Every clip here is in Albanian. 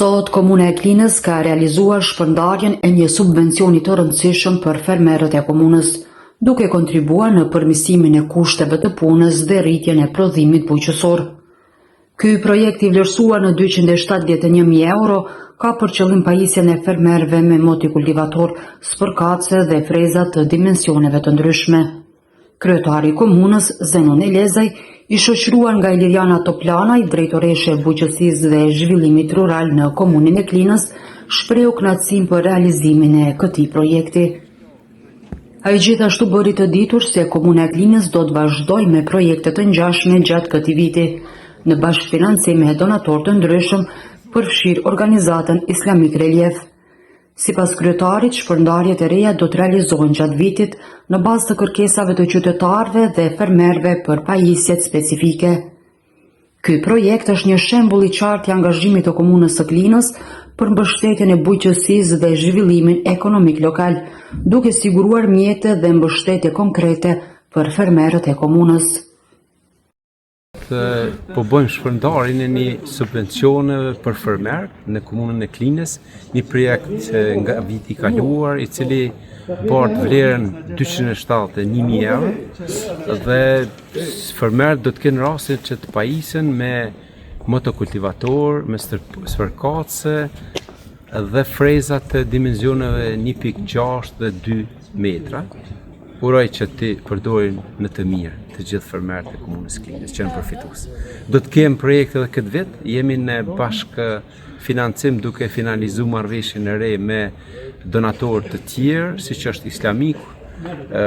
Sot, Komuna e Klinës ka realizuar shpërndarjen e një subvencioni të rëndësishëm për fermerët e komunës, duke kontribuar në përmirësimin e kushteve të punës dhe rritjen e prodhimit bujqësor. Ky projekt i vlerësuar në 271.000 euro ka për qëllim pajisjen e fermerëve me motikultivator, spërkatëse dhe freza të dimensioneve të ndryshme. Kryetari i komunës, Zenon Elezaj, i shoqëruar nga Iliriana Toplanaj, drejtoreshe e bujqësisë dhe zhvillimit rural në komunën e Klinës, shprehu kënaqësinë për realizimin e këtij projekti. Ai gjithashtu bëri të ditur se Komuna e Klinës do të vazhdojë me projekte të ngjashme gjatë këtij viti, në bashkëfinancim me donatorë të ndryshëm, përfshirë organizatën Islamik Relief. Sipas kryetarit, shpërndarjet e reja do të realizohen gjatë vitit në bazë të kërkesave të qytetarëve dhe fermerëve për pajisjet specifike. Ky projekt është një shembull i qartë i angazhimit të komunës së Klinës për mbështetjen e bujqësisë dhe zhvillimin ekonomik lokal, duke siguruar mjete dhe mbështetje konkrete për fermerët e komunës. Po bëjmë shpërndarjen e një subvencioneve për fermer në komunën e Klinës, një projekt nga viti i kaluar, i cili bart vlerën 271.000 euro dhe fermerët do të kenë rastin që të pajisen me motokultivator, me spërkatëse dhe freza të dimensioneve 1.6 dhe 2 metra. Uroj që ti përdorin në të mirë të gjithë fermerët e komunës Klinës që janë përfitues. Do të kemi projekte edhe këtë vit, jemi në bashkë financim duke finalizuar marrëveshjen e re me donatorë të tjerë, siç është Islamik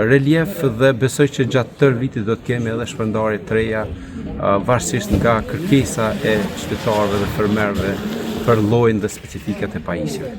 Relief, dhe besoj që gjatë tërë vitit do të kemi edhe shpërndarje të reja, varësisht nga kërkesa e qytetarëve dhe fermerëve për llojin dhe specifikat e pajisjeve.